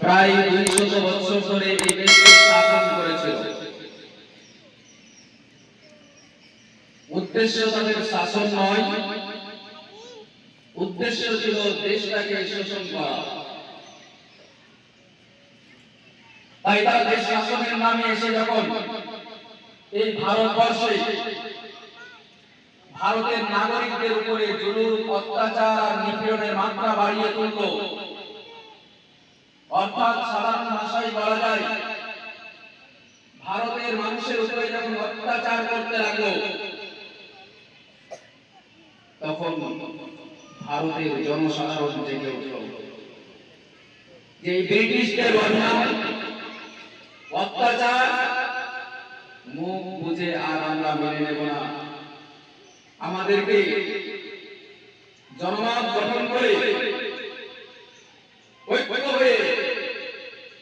প্রায় 200 বছর ধরে এই দেশকে শাসন করেছিল। উদ্দেশ্য তাদের শাসন নয়, উদ্দেশ্য ছিল দেশটাকে শোষণ করা। তাই তাদের শাসনের নামে এসে যখন এই ভারতবর্ষে ভারতের নাগরিকদের উপরে জুলুম, অত্যাচার, নিপীড়নের মাত্রা বাড়িয়ে তুলল, অর্থাৎ সাধারণ ভাষায় বলা যায় ভারতের মানুষের উপরে যখন অত্যাচার করতে লাগলো, তখন ভারতের জনসাধারণ জেগে উঠল যে ব্রিটিশদের অন্যায় অত্যাচার মুখ বুঝে আর আমরা মেনে নেব না। আমাদেরকে জনমত গঠন করে ঐক্য হয়ে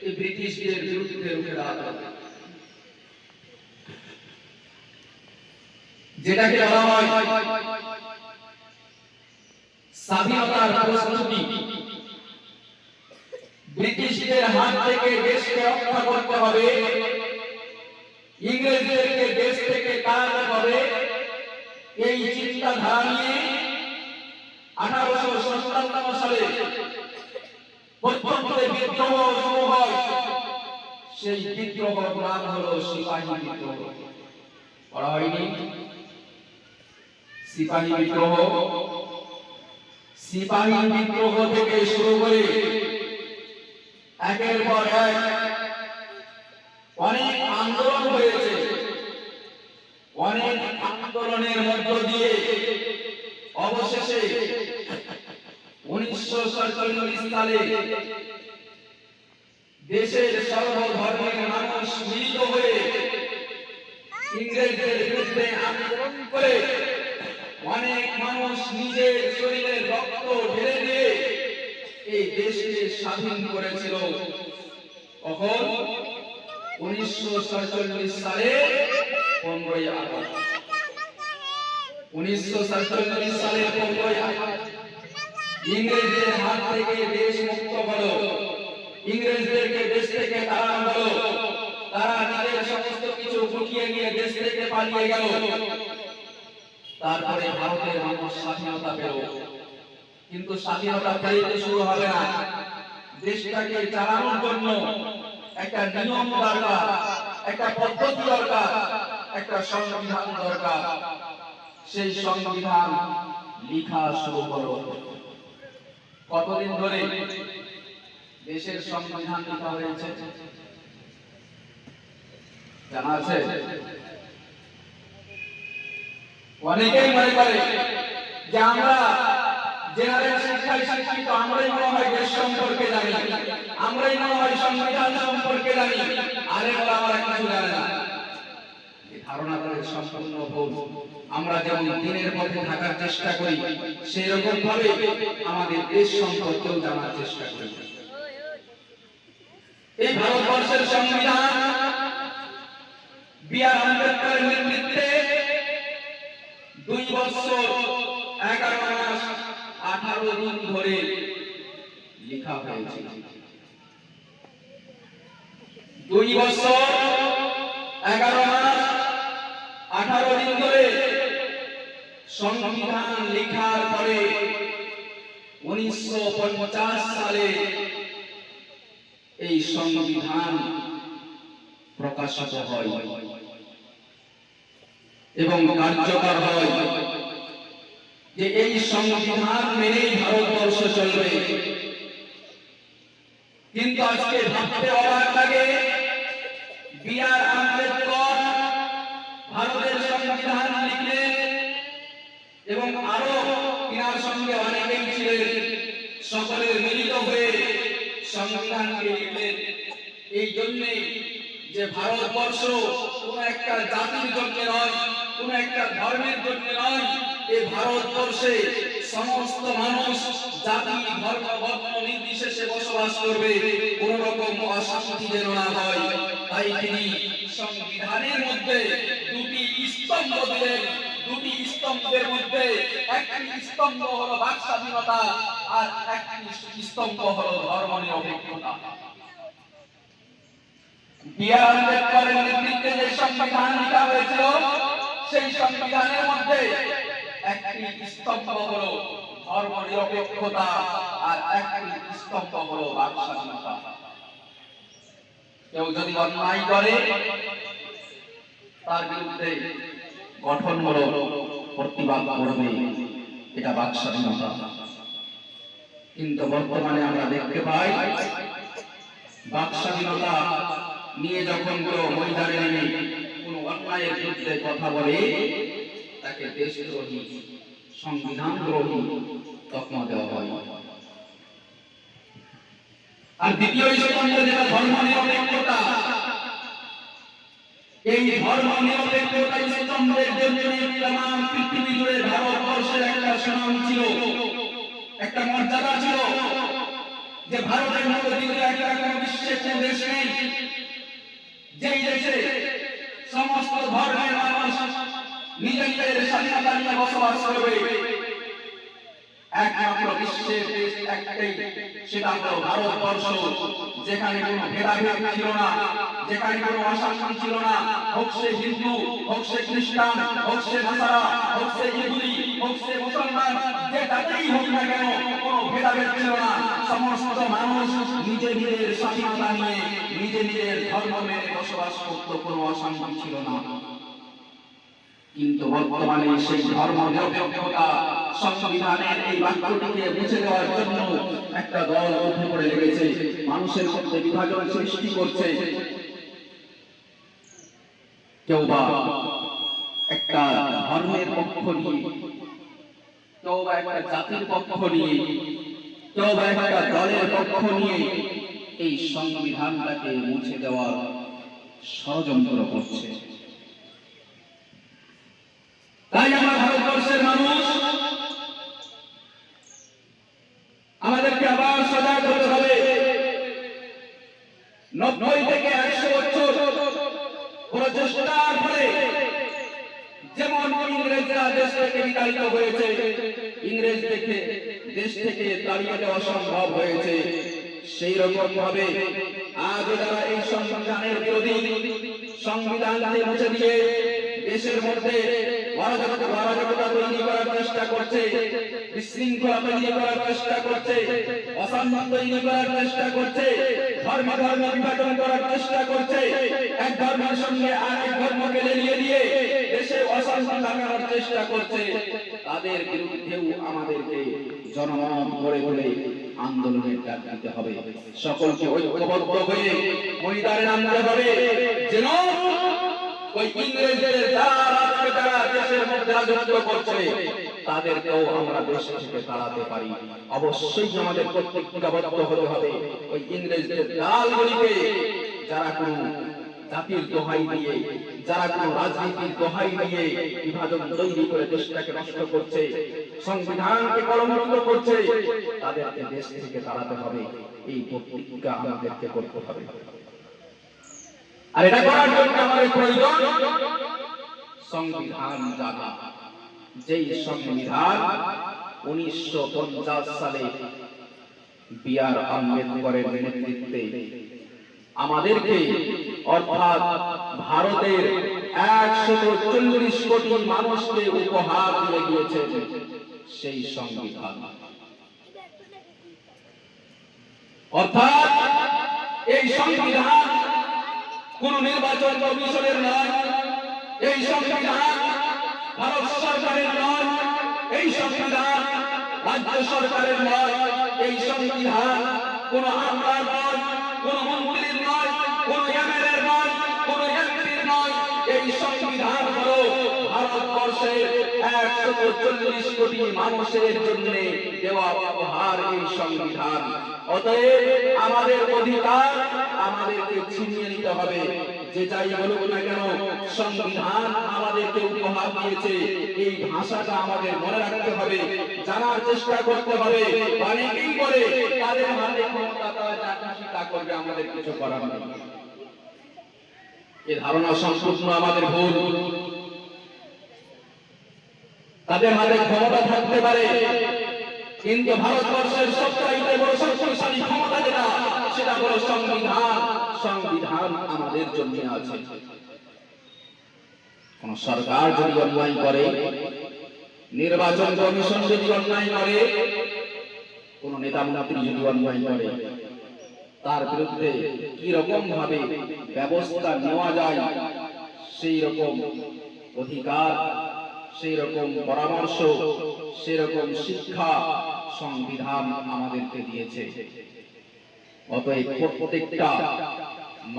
এই ব্রিটিশদের বিরুদ্ধে রুখে দাঁড়াতে হবে। যেটাকে বলা হয় স্বাধীনতার প্রস্তুতি। ব্রিটিশদের হাত থেকে দেশকে রক্ষা করতে হবে, ইংরেজদেরকে দেশ থেকে তাড়াতে হবে, এই চিন্তাধারা নিয়ে 1857 সালে প্রথম যে বিদ্রোহ শুরু হয়, সেই বিদ্রোহের নাম হলো সিপাহী বিদ্রোহ। বলা হয়নি সিপাহী বিদ্রোহ? সিপাহী বিদ্রোহ থেকে শুরু করে একের পর এক অনেক আন্দোলন হয়েছে। অনেক আন্দোলনের মধ্য দিয়ে অবশেষে 1947 সালে দেশের সর্বধর্মের মানুষ মিলিত হয়ে ইংরেজদের বিরুদ্ধে আন্দোলন করে অনেক মানুষ নিজের শরীরের রক্ত ঢেলে দিয়ে এই দেশকে স্বাধীন করেছিল। কখন? 1947 সালে 15ই আগস্ট। 1947 সালের 15ই আগস্ট ইংরেজদের হাত থেকে দেশ মুক্ত হলো, ইংরেজদেরকে দেশ থেকে তাড়ানো হলো, তারা নিজের সমস্ত কিছু গুটিয়ে নিয়ে দেশ থেকে পালিয়ে গেল। তারপরে ভারতের মানুষ স্বাধীনতা পেল। কিন্তু স্বাধীনতা পেতে শুরু হবে না, দেশটাকে চালানোর জন্য একটা নিয়ম দরকার, একটা পদ্ধতি দরকার, একটা সংবিধান দরকার। সেই সংবিধান লেখা শুরু হলো। কতদিন ধরে দেশের সংবিধান লেখা হয়েছে জানা আছে? অনেকেই মনে করে যে আমরা জেনারেল শিক্ষায় শিক্ষিত, আমরাই মনে হয় দেশ সম্পর্কে জানি, আমরাই মনে হয় সংবিধান সম্পর্কে জানি, আরে বলা আমরা কিছু জানি না। এই ধারণা তাদের সম্পূর্ণ ভুল। আমরা যেমন দিনের পথে থাকার চেষ্টা করি, সেই রকম ভাবে আমাদের দেশ সম্পর্কেও জানার চেষ্টা করি। এই ভারতবর্ষের সংবিধান বি.আর. আম্বেদকরের নেতৃত্বে 2 বছর 11 মাস 18 দিন ধরে লেখা হয়েছে। 2 বছর 11 মাস 18 দিন ধরে সংবিধান লেখার পরে 1950 সালে এই সংবিধান প্রকাশিত হয় এবং কার্যকর হয় যে এই সংবিধান মেনেই ভারতবর্ষ চলবে। কিন্তু আজকে ভাবতে অবাক লাগে, বি.আর. আম্বেদকর ভারতের সংবিধান লিখলেন এবং আরো তিনার সঙ্গে অনেকেই ছিলেন, সকলের মিলিত হয়ে সংবিধানকে লিখলেন। এই জন্যে যে ভারতবর্ষ কোন একটা জাতির জন্য নয়, কোন একটা ধর্মের জন্য নয়, এই ভারতবর্ষে সমস্ত মানুষ জাতি, ধর্ম, বর্ণ নির্বিশেষে বসবাস করবে, কোন রকম অশান্তি যেন না হয়। তাই তিনি সংবিধানের মধ্যে 2টি স্তম্ভ দিলেন। 2টি স্তম্ভের মধ্যে একটি স্তম্ভ হলো বাক স্বাধীনতা আর একটি স্তম্ভ হলো ধর্ম নিরপেক্ষতা। বি.আর. আম্বেদকরের নেতৃত্বে যে সংবিধান লেখা হয়েছিল সেই সংবিধানের মধ্যে একটি স্তম্ভ হলো ধর্মনিরপেক্ষতা আর একটি স্তম্ভ হলো বাক স্বাধীনতা। কেউ যদি অন্যায় করে তার বিরুদ্ধে গঠনমূলক প্রতিবাদ করবে, এটা বাক স্বাধীনতা। কিন্তু বর্তমানে আমরা দেখতে পাই বাক স্বাধীনতা নিয়ে যখন কেউ ময়দানে নেমে কোনো অন্যায়ের বিরুদ্ধে কথা বলে তাকে দেশদ্রোহী, সংবিধানদ্রোহী তকমা দেওয়া হয়। আর দ্বিতীয় স্তম্ভ যেটা ধর্মনিরপেক্ষতা, এই ধর্মনিরপেক্ষতা স্তম্ভের জন্য তাম পৃথিবী জুড়ে ভারতবর্ষের একটা সুনাম ছিল, একটা মর্যাদা ছিল যে ভারতের মতো দ্বিতীয় একটা কোনো বিশ্বের কোনো দেশ নেই যেই দেশে সমস্ত ধর্মের মানুষ নিজেদের স্বাধীনতা নিয়ে বসবাস করবে। একমাত্র বিশ্বের দেশ একটাই, সেটা হলো ভারতবর্ষ, যেখানে কোনো ভেদাভেদ ছিল না, যেখানে কোনো অশান্তি ছিল না। হোক সে হিন্দু, হোক সে খ্রিস্টান, হোক সে নাসারা, হোক সে ইহুদি, হোক সে মুসলমান, যে জাতিই হোক না কেন কোনো ভেদাভেদ ছিল না। সমস্ত মানুষ নিজেদের স্বাধীনতা নিয়ে নিজেদের ধর্ম মেনে বসবাস করত, কোনো অশান্তি ছিল না। কিন্তু বর্তমানে সেই ধর্মনিরপেক্ষতা সংবিধানের এই বাক্যটিকে মুছে দেওয়ার জন্য একটা দল উঠে পড়ে লেগেছে, মানুষের মধ্যে বিভাজন সৃষ্টি করছে। কেউ বা একটা ধর্মের পক্ষ নিয়ে, কেউ বা একটা জাতির পক্ষ নিয়ে, কেউ বা একটা দলের পক্ষ নিয়ে এই সংবিধানটাকে মুছে দেওয়ার ষড়যন্ত্র করছে। তাই আমরা ভারতবর্ষের মানুষ আমাদেরকে আবার সজাগ হতে হবে। 90 থেকে 100 বছর প্রচেষ্টার ফলে যেমন ইংরেজরা দেশ থেকে বিতাড়িত হয়েছে, ইংরেজ থেকে দেশ থেকে তাড়িয়ে দেওয়া সম্ভব হয়েছে, সেই রকম ভাবে আজ যারা এই সংবিধানের বিরোধী, সংবিধানকে মুছে দিয়ে দেশের মধ্যে অরাজকতা তৈরি করার চেষ্টা করছে, বিশৃঙ্খলা তৈরি করার চেষ্টা করছে, অশান্তি তৈরি করার চেষ্টা করছে, ধর্মে ধর্মে বিভাজন করার চেষ্টা করছে, এক ধর্মের সঙ্গে আরেক ধর্মকে লেলিয়ে দিয়ে দেশে অশান্তি লাগানোর চেষ্টা করছে, তাদের বিরুদ্ধেও আমাদেরকে জনমত গড়ে গড়ে আন্দোলনের ডাক দিতে হবে। সকলকে ঐক্যবদ্ধ হয়ে ময়দানে নামতে হবে, যেন ওই ইংরেজদের যারা দেশের মধ্যে রাজত্ব করছে তাদেরকেও আমরা দেশ থেকে তাড়াতে পারি। অবশ্যই আমাদের প্রতিজ্ঞাবদ্ধ হতে হবে ওই ইংরেজদের জালগুলিকে, যারা কোনো জাতির দোহাই দিয়ে, যারা কোনো রাজনীতির দোহাই দিয়ে বিভাজন তৈরি করে দেশটাকে নষ্ট করছে, সংবিধানকে কলঙ্কিত করছে, তাদেরকে দেশ থেকে তাড়াতে হবে। এই প্রতিজ্ঞা আমাদেরকে করতে হবে। আর এটা করার জন্য আমাদের প্রয়োজন সংবিধান জানা, যেই সংবিধান 1950 সালে বি.আর. আম্বেদকরের নেতৃত্বে আমাদেরকে, অর্থাৎ ভারতের 140 কোটি মানুষকে উপহার দিয়ে গিয়েছে সেই সংবিধান। অর্থাৎ এই সংবিধান কোন নির্বাচন কমিশনের নয়, এই সংবিধান ভারত সরকারের নয়, এই সংবিধান রাজ্য সরকারের নয়, এই সংবিধান কোন আমলার নয়, কোন মন্ত্রীর নয়, কোন এমএলএর নয়, কোন এমপির নয়। এই সংবিধান হলো ভারতবর্ষের 140 কোটি মানুষের জন্য দেওয়া উপহার, এই সংবিধান। অতএব আমাদের অধিকার আমাদেরকে ছিনিয়ে নিতে হবে। যে যাই বলুক না কেন, সংবিধান আমাদেরকে উপহার দিয়েছে, এই ভাষাটা আমাদের মনে রাখতে হবে, জানার চেষ্টা করতে হবে। অনেকেই বলে তাদের হাতে ক্ষমতা, তারা যা খুশি তা করবে, আমাদের কিছু করার নেই। এই ধারণা সম্পূর্ণ আমাদের ভুল। তাদের হাতে ক্ষমতা থাকতে পারে, কিন্তু ভারতবর্ষের সবচাইতে বড় শক্তিশালী ক্ষমতা যেটা, সেটা হলো সংবিধান। সংবিধান আমাদের জন্য আছে। কোন সরকার যদি অন্যায় করে, নির্বাচন কমিশন যদি অন্যায় করে, কোন নেতা মন্ত্রী যদি অন্যায় করে, তার বিরুদ্ধে কি রকম ভাবে ব্যবস্থা নেওয়া যায় সেই রকম অধিকার, সেই রকম পরামর্শ, সেই রকম শিক্ষা সংবিধান আমাদেরকে দিয়েছে। অতএব প্রত্যেকটা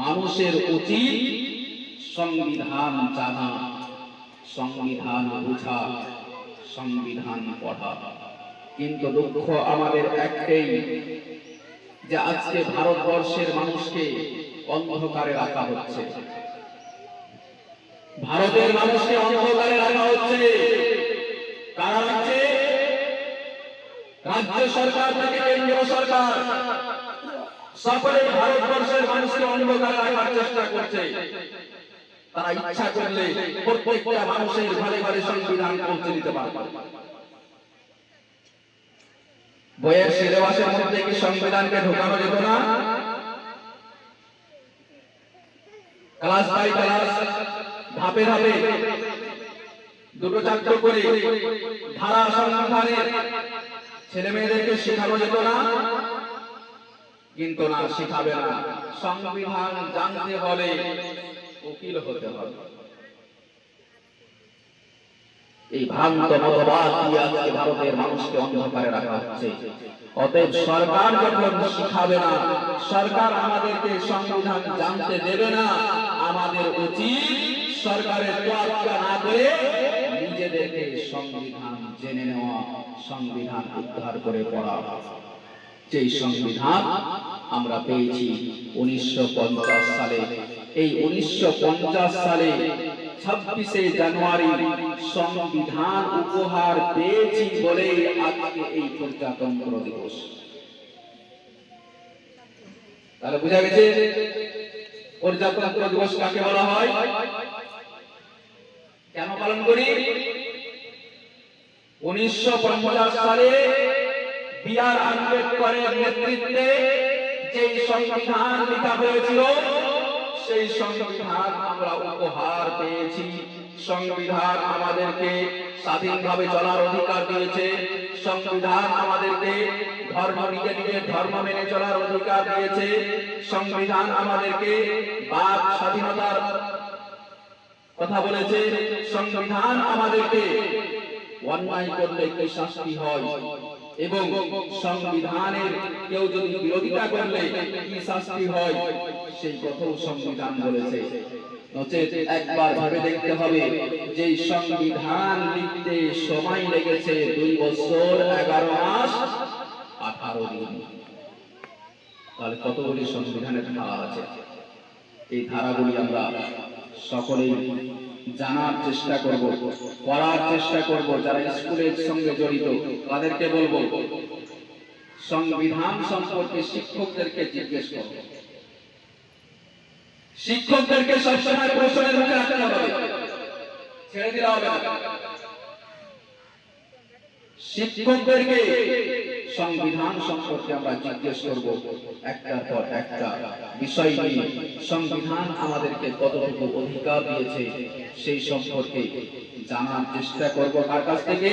মানুষের উচিত সংবিধান জানা, সংবিধান বোঝা, সংবিধান পড়া। কিন্তু দুঃখ আমাদের একটাই, যে আজকে ভারতবর্ষের মানুষকে অন্ধকারে রাখা হচ্ছে। ভারতের মানুষকে অন্ধকারে রাখা হচ্ছে। কারা রাখছে? রাজ্য সরকার থেকে কেন্দ্রীয় সরকার সকলে ভারতবর্ষের মানুষকে অন্ধকারে রাখার চেষ্টা করছে। তারা ইচ্ছা করলে প্রত্যেকটা মানুষের ঘরে ঘরে সংবিধান পৌঁছে দিতে পারবে। বইয়ের সিলেবাসের মধ্যে কি সংবিধানকে ঢোকানো যেত না? ক্লাস বাই ক্লাস, ধাপে ধাপে, দুটো চারটো করে ধারা সংবিধানের ছেলে মেয়েদেরকে শেখানো যেত না? কিন্তু না, শেখাবে না। সংবিধান জানতে হলে উকিল হতে হবে। এই ভ্রান্ত মতবাদ দিয়ে আজকে ভারতের মানুষকে অন্ধকারে রাখা হচ্ছে। অতএব সরকার যখন শিখাবে না, সরকার আমাদেরকে সংবিধান জানতে দেবে না, আমাদের উচিত সরকারের তোয়াক্কা না করে নিজেদেরকে সংবিধান জেনে নেওয়া, সংবিধান উদ্ধার করে পড়া। যেই সংবিধান আমরা পেয়েছি 1950 সালে, এই 1950 সালে 26শে জানুয়ারি সংবিধান উপহার পেয়েছি বলে আজকে এই প্রজাতন্ত্র দিবস। তাহলে বোঝা গেছে প্রজাতন্ত্র দিবস কাকে বলা হয়, কেন পালন করি। 1950 সালে বি.আর. আম্বেদকরের নেতৃত্বে যে সংবিধান লেখা হয়েছিল, সেই সংবিধান আমরা উপহার পেয়েছি। সংবিধান আমাদেরকে স্বাধীনভাবে চলার অধিকার দিয়েছে। সংবিধান আমাদেরকে নিজের ধর্ম মেনে চলার অধিকার দিয়েছে। সংবিধান আমাদেরকে বাক স্বাধীনতার কথা বলেছে। সংবিধান আমাদেরকে অন্যায় করলে কি শাস্তি হয় এবং সংবিধানের কেউ যদি বিরোধিতা করলে কি শাস্তি হয় সেই কথাও সংবিধান বলেছে। নচেত একবার ভেবে দেখতে হবে যে সংবিধান লিখতে সময় লেগেছে 2 বছর 11 মাস 18 দিন। তাহলে কতগুলি সংবিধানের ধারা আছে। এই ধারাগুলি আমরা সকলেই জানার চেষ্টা করব, পড়ার চেষ্টা করব। যারা স্কুলের সঙ্গে জড়িত তাদেরকে বলবো সংবিধান সম্পর্কে শিক্ষকদেরকে জিজ্ঞেস করব। শিক্ষকদেরকে সবসময় প্রশ্নের মুখে রাখতে হবে, ছেড়ে দিলে হবে না। শিক্ষকদেরকে সংবিধান সম্পর্কে আমরা জিজ্ঞেস করব, একটার পর একটা বিষয় নিয়ে সংবিধান আমাদেরকে কতটুকু অধিকার দিয়েছে সেই সম্পর্কে জানার চেষ্টা করব। কার কাছ থেকে?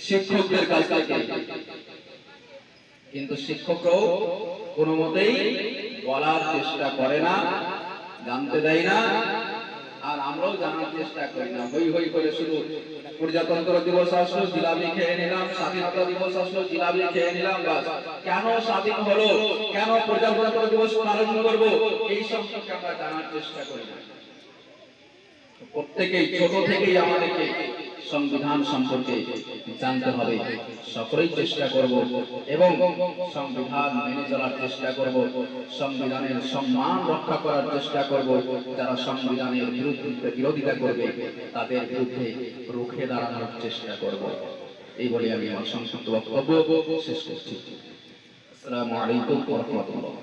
শিক্ষকদের কাছ থেকে। কিন্তু শিক্ষকরাও কোনো মতেই বলার চেষ্টা করে না, জানতে দেয় না, আর আমরাও জানার চেষ্টা করি না। হই হই করে শুধু প্রজাতন্ত্র দিবস আসলো জিলাপি খেয়ে নিলাম, স্বাধীনতা দিবস আসলো জিলাপি খেয়ে নিলাম, বাস। কেন স্বাধীন হলো, কেন প্রজাতন্ত্র দিবস পালন করব, এই সম্পর্কে আমরা জানার চেষ্টা করি না। প্রত্যেকেই ছোট থেকেই আমাদেরকে সংবিধান সম্পর্কে জানতে হবে। সকলেই চেষ্টা করব এবং সংবিধান মেনে চলার চেষ্টা করব, সংবিধানের সম্মান রক্ষা করার চেষ্টা করব। যারা সংবিধানের বিরোধিতা করবে তাদের বিরুদ্ধে রুখে দাঁড়ানোর চেষ্টা করব। এই বলে আমি আমার সংক্ষিপ্ত বক্তব্য শেষ করছি। আসসালামু আলাইকুম ওয়া রাহমাতুল্লাহ।